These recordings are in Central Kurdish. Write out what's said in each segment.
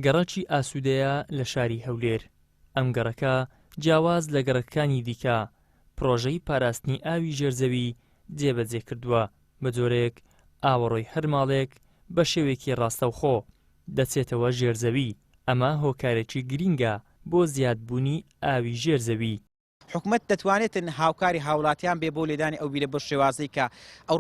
گەڕەکی ئاسوودەیە لە شاری هەولێر. ئەم گەڕەکە جیاواز لە گەڕەکانی دیکە پرۆژەی پاراستنی ئاوی ژێرزەوی جێبەجێ کردووە بە جۆرێک ئاوەڕۆی هەر ماڵێک بە شێوێکی ڕاستەوخۆ دەچێتەوە ژێرزەوی. ئەمە هۆکارێکی گرینگە بۆ زیادبوونی ئاوی ژێرزەوی. حکومت دەتوانێتن هاوکاری هاوڵاتیان بێ بۆ لێدانی ئەو بیرە بۆ شێوازەی کە ئەو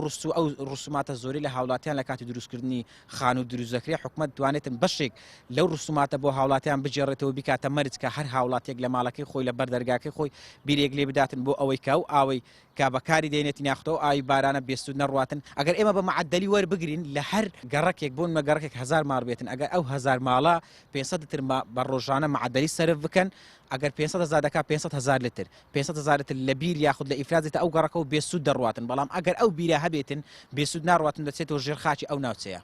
ڕسوماتە زۆری لە هاوڵاتیان لە کاتی دروستکردنی خان و دروستەکرێ. حکومت دوانێتن بەشێک لەو ڕسوماتە بۆ هاوڵاتیان بجێڕێتەوە بیکاتە مەرج کە هەر هاوڵاتێک لە ماڵەکەی خۆی لە بەردەرگاکەی خۆی بیرێک لێ بداتن بۆ ئەوەی کە ئەو ئاوەی کا بەکاری دێنێتی ناختەوە ئاوی بارانە بێسوود نەڕواتن. ئەگەر ئێمە بە معدەلی وەربگرین لە هەر گەڕەکێک بۆ گەڕەکێک 1000 ماڵ بێتن، ئەگەر ئەو 1000 ماڵە 500 لتر بە ڕۆژانە معدەلی سەرف بکەن، ئەگەر 500,000 دەکا 500,000 لتر 500,000 لتر لە بیر یاخود لە ئیفرازێتە ئەو گەڕەکە و بێسوود دەڕواتن. بەڵام ئەگەر ئەو بیرە هەبێتن بێسوود ناڕواتن دەچێتەوە ژێر خاچی ئەو ناوچەیە.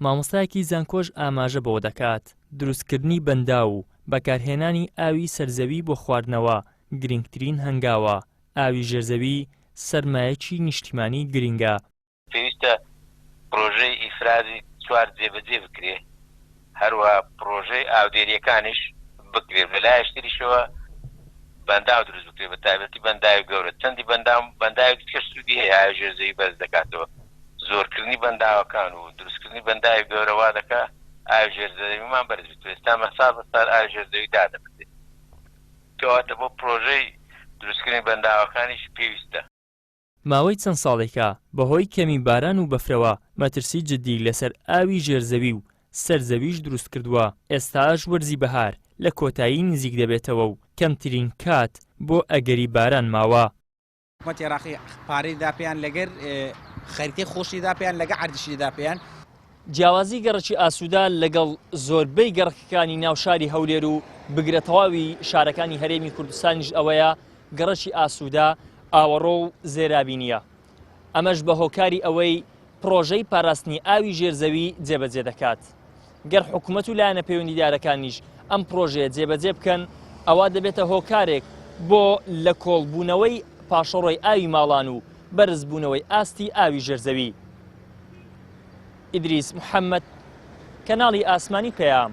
مامۆستایەکی زانکۆش ئاماژە بەوە دەکات دروستکردنی بەندا و بەکارهێنانی ئاوی سەرزەوی بۆ خواردنەوە گرنگترین هەنگاوە. ئاوی ژێرزەوی سەرمایەکی نیشتیمانی گرینگە. پێویستە پرۆژەی ئیفرازی چوار جێبەجێ بکرێ، هەروە پرۆژەی ئاودێریەکانیش بکرێ. بەلایەشتریشەوە بەنداو دروست بکرێ، بە تایبەتی بەنداوی گەورە. چەندی بەنداوی کە سوودی هەیە ئاوی ژێرزەوی بەرز دەکاتەوە. زۆرکردنی بەنداوەکان و دروستکردنی بەنداوی گەورە وا دەکات ئاوی ژێرزەویمان بەرز بێت. ئێستا مەسا بەسەر ئاوی ژێرزەوی دادەبێت. کەواتە بۆ پرۆژەی دروستکردنی بەنداوەکانیش پێویستە. ماوەی چەند ساڵێکە بەهۆی کەمی باران و بەفرەوە مەترسی جدی لەسەر ئاوی ژێرزەوی و سەرزەویش دروست کردووە. ئێستاش وەرزی بەهار لە کۆتایی نزیک دەبێتەوە و کەمترین کات بۆ ئەگەری باران ماوە. حکومەتی عێراقی پارەیدا پێیان لەگەر خەریتەی خۆشیدا پێیان لەگە عەردشیدا پێیان. جیاوازی گەڕەکی ئاسوودا لەگەڵ زۆربەی گەڕەکەکانی ناو شاری هەولێر و بگرە تەواوی شارەکانی هەرێمی کوردستانیش ئەوەیە گەڕەکی ئاسوودا ئاوەڕۆ و زێرابینیە. ئەمەش بە هۆکاری ئەوەی پرۆژەی پاراستنی ئاوی ژێرزەوی جێبەجێ دەکات. گەر حکومەت و لایەنە پەیوەندیدارەکانیش ئەم پرۆژەیە جێبەجێ بکەن، ئەوا دەبێتە هۆکارێک بۆ لە کۆڵبوونەوەی پاشەڕۆی ئاوی ماڵان و بەرزبوونەوەی ئاستی ئاوی ژێرزەوی. ئیدریس محەممەد، کەناڵی ئاسمانی پەیام.